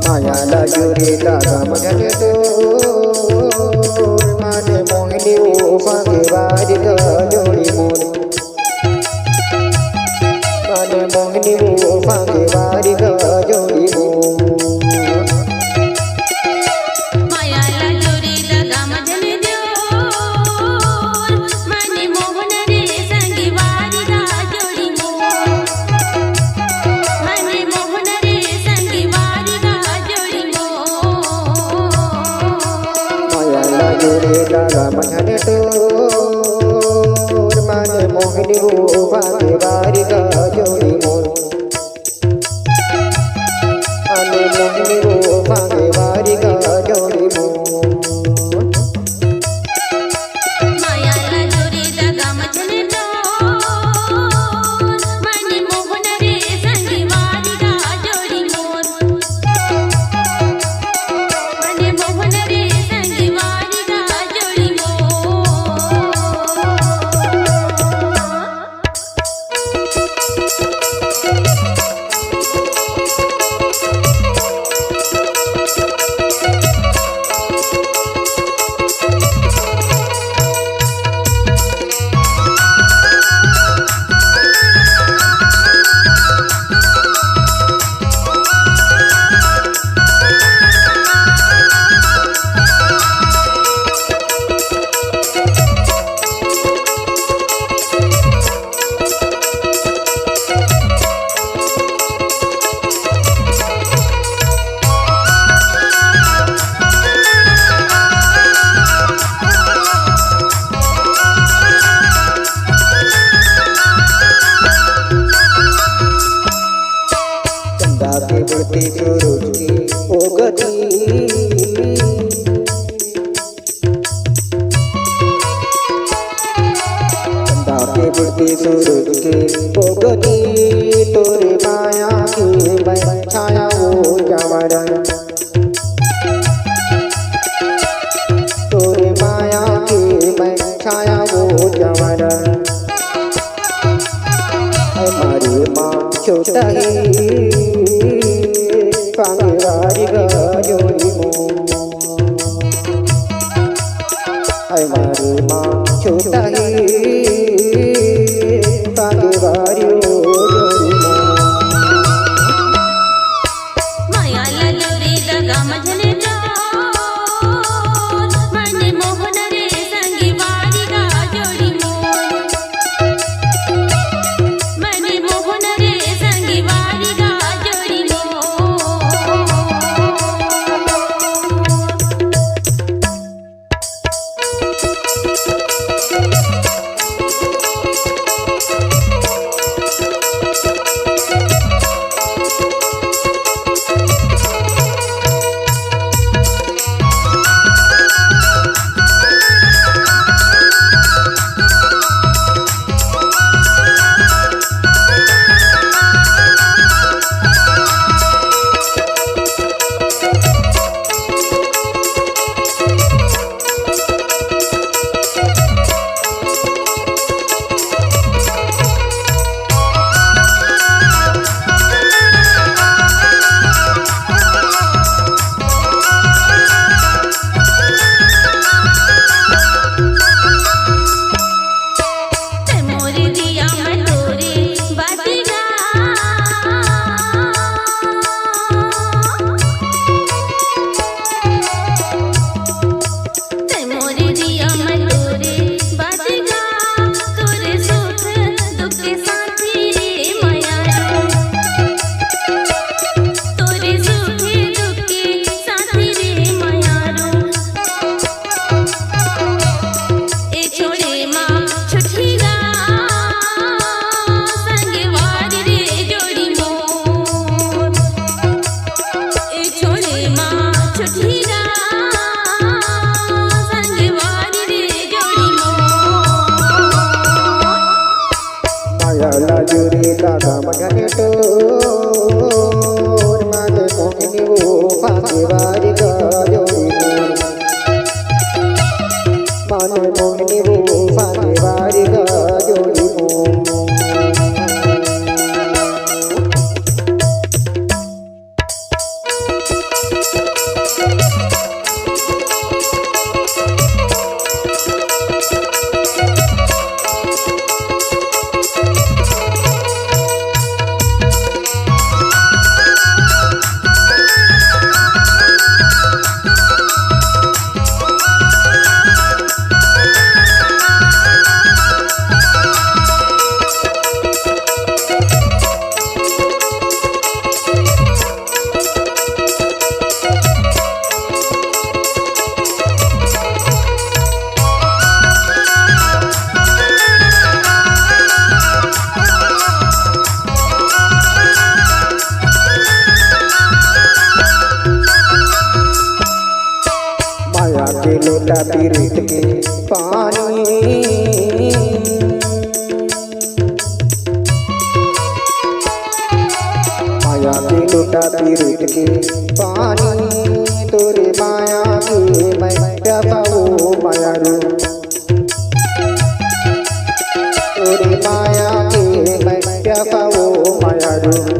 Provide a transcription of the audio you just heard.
माया लाजुरी लागा मगने तो माने मोहिनी वो फागे बारी का जोड़ी मोर माने मोहिनी वो फागे बारी का जोड़ी मोर माया लाजुरी लागा मगने तो माने मोहन रे संगी बारी का जोड़ी मोर माने मोहन रे संगी बारी का जोड़ी मोर माया लाजुरी लागा मगने तो माने मोहिनी वो फागे बारी का जोड़ी मोर माने मोहिनी वो फागे बारी का जोड़ी मोर माया लाजुरी लागा मगने तो माने मोहन रे संगी बारी का जोड़ी मोर माने मोहन रे संगी बारी का जोड़ी मोर चंदा के बढ़ती सूरज की ओ गति चंदा के बढ़ती सूरज की ओ गति तोरे माया की मैं छाया वो जमरा तोरे माया की मैं छाया वो जमरा हमारी माँ छोटा ही फागे बारी का जोड़ी मोर हमारी माँ छोटा ही फागे बारी जोड़ी मोर माया लाजुरी लागा मगने तो माने मोहन रे संगी बारी का जोड़ी मोर माने मोहन रे संगी बारी का जोड़ी मोर लोटा पीरित के पानी माया के लोटा पीरित के पानी तोरे माया के मैं क्या पाऊँ माया रू तोरे माया के मैं क्या पाऊँ माया रू